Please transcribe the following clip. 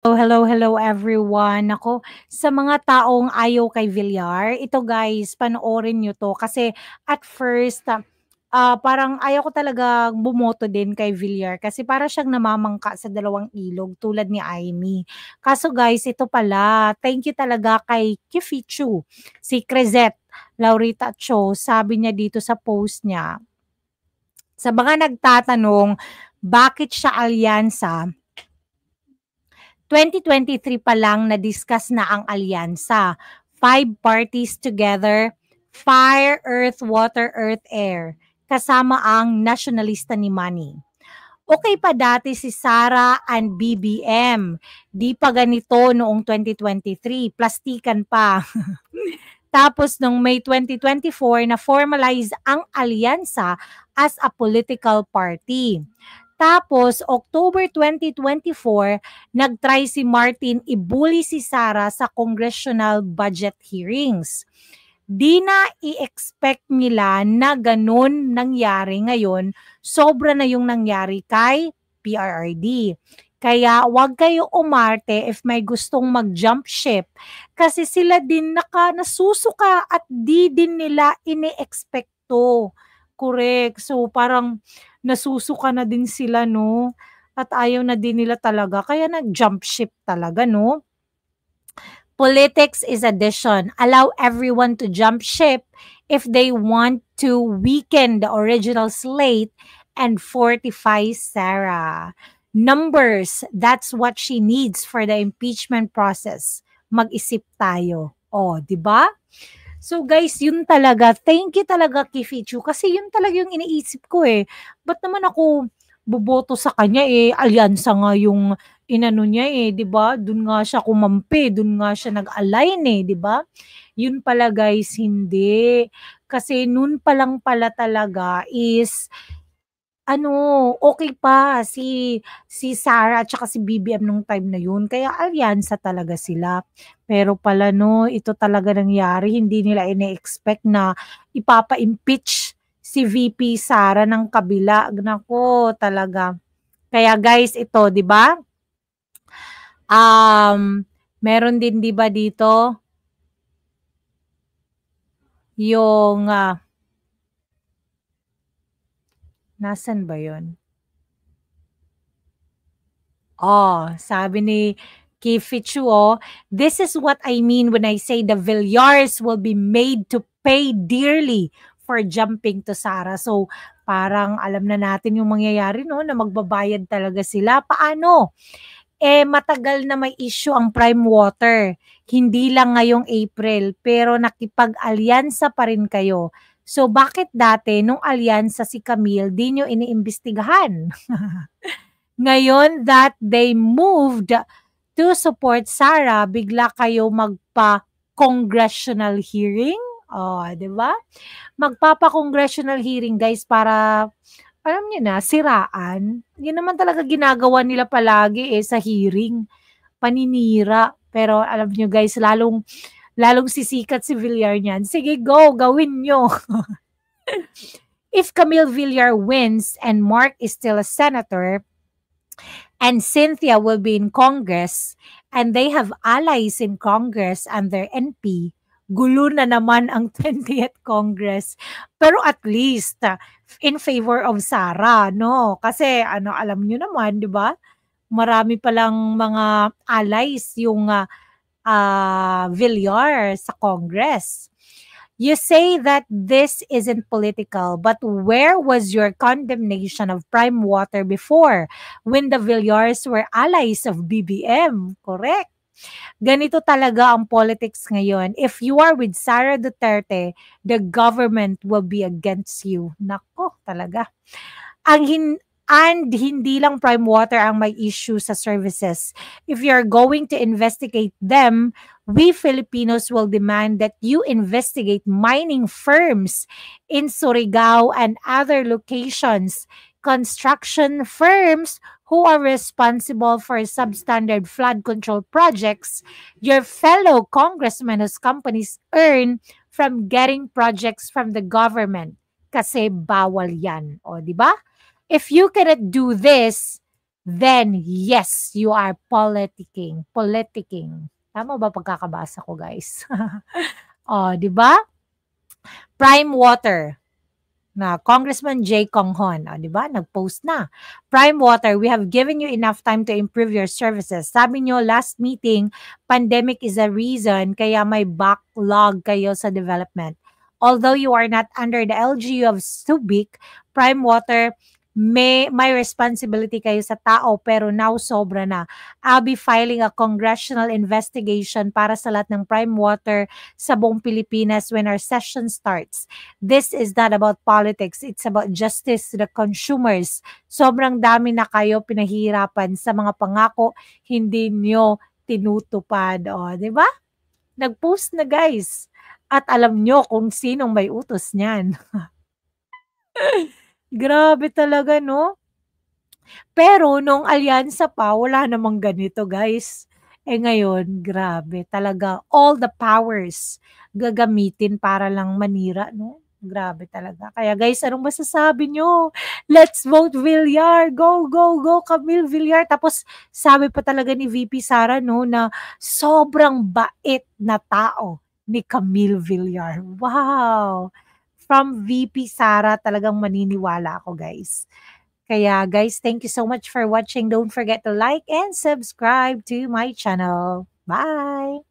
Oh, hello, hello everyone. Ako, sa mga taong ayaw kay Villar, ito guys, panoorin nyo to. Kasi at first, parang ayaw ko talaga bumoto din kay Villar kasi para siyang namamangka sa dalawang ilog tulad ni Aimee. Kaso guys, ito pala, thank you talaga kay Kifichu, si Crezet, Laurita Cho, sabi niya dito sa post niya. Sa mga nagtatanong, bakit siya alyansa? 2023 pa lang na-discuss na ang alyansa. 5 parties together, Fire, Earth, Water, Earth, Air, kasama ang nasyonalista ni Manny. Okay pa dati si Sara and BBM. Di pa ganito noong 2023. Plastikan pa. Tapos noong May 2024 na formalize ang alyansa as a political party. Tapos, October 2024, nag-try si Martin ibuli si Sara sa congressional budget hearings. Di na i-expect nila na ganun nangyari ngayon. Sobra na yung nangyari kay PRRD. Kaya wag kayo umarte if may gustong mag-jump ship kasi sila din nasusuka at di din nila ini-expect to. Correct. So parang nasusuka na din sila, no? At ayaw na din nila talaga. Kaya nag-jump ship talaga, no? Politics is addition. Allow everyone to jump ship if they want to weaken the original slate and fortify Sarah. Numbers, that's what she needs for the impeachment process. Mag-isip tayo. Oh, 'di ba? So guys, yun talaga. Thank you talaga Kifichu kasi yun talaga yung iniisip ko eh. Ba't naman ako boboto sa kanya eh? Alyansa nga yung inano niya eh, 'di ba? Doon nga siya kumampi, doon nga siya nag-align eh, 'di ba? Yun pala guys, hindi. Kasi noon pa lang pala talaga is ano, okay pa si Sarah at saka si BBM nung time na yun, kaya alyansa talaga sila. Pero pala 'no, ito talaga nangyari, hindi nila ine-expect na ipapa-impeach si VP Sara ng kabila. Naku, talaga. Kaya guys, ito 'di ba? Meron din 'di ba dito yung, nasaan ba yun? Oh, sabi ni Kifichu, oh, this is what I mean when I say the Villars will be made to pay dearly for jumping to Sara. So, parang alam na natin yung mangyayari, no, na magbabayad talaga sila. Paano? Eh, matagal na may issue ang Prime Water. Hindi lang ngayong April, pero nakipag-alyansa pa rin kayo. So, bakit dati, nung alyansa si Camille, di nyo iniimbestigahan? Ngayon that they moved to support Sara, bigla kayo magpa-congressional hearing? Oh, 'di ba? Magpapa-congressional hearing guys para alam niyo na, siraan. 'Yun naman talaga ginagawa nila palagi eh sa hearing, paninira. Pero alam niyo guys, lalong lalong sisikat si Villar niyan. Sige, go, gawin niyo. If Camille Villar wins and Mark is still a senator, and Cynthia will be in Congress and they have allies in Congress and their NP, gulo na naman ang 20th Congress. Pero at least in favor of Sara, no? Kasi ano, alam niyo naman, 'di ba? Marami palang mga allies yung Villar sa Congress. You say that this isn't political, but where was your condemnation of Prime Water before when the Villars were allies of BBM? Correct. Ganito talaga ang politics ngayon. If you are with Sara Duterte, the government will be against you. Nako, talaga. And hindi lang Prime Water ang may issue sa services. If you're going to investigate them, we Filipinos will demand that you investigate mining firms in Surigao and other locations, construction firms who are responsible for substandard flood control projects, your fellow congressmen whose companies earn from getting projects from the government. Kasi bawal yan. O, di ba? If you cannot do this, then yes, you are politicking. Politicking. Tama ba pagkakabasa ko, guys? Oh, 'di ba? Prime Water na Congressman Jay Conghon, 'di ba? Nag-post na. Prime Water, we have given you enough time to improve your services. Sabi nyo last meeting, pandemic is a reason kaya may backlog kayo sa development. Although you are not under the LGU of Subic, Prime Water, may responsibility kayo sa tao pero now sobra na. I'll be filing a congressional investigation para sa lahat ng Prime Water sa buong Pilipinas when our session starts. This is not about politics. It's about justice to the consumers. Sobrang dami na kayo pinahihirapan sa mga pangako hindi nyo tinutupad. O, di ba? Nag-post na, guys. At alam nyo kung sinong may utos niyan. Grabe talaga, no? Pero nung alyansa pa, wala namang ganito, guys. Eh ngayon, grabe talaga. All the powers gagamitin para lang manira, no? Grabe talaga. Kaya guys, anong masasabi nyo? Let's vote Villar. Go, go, go, Camille Villar. Tapos sabi pa talaga ni VP Sara, no, na sobrang bait na tao ni Camille Villar. Wow! From VP Sara, talagang maniniwala ako, guys. Kaya guys, thank you so much for watching. Don't forget to like and subscribe to my channel. Bye!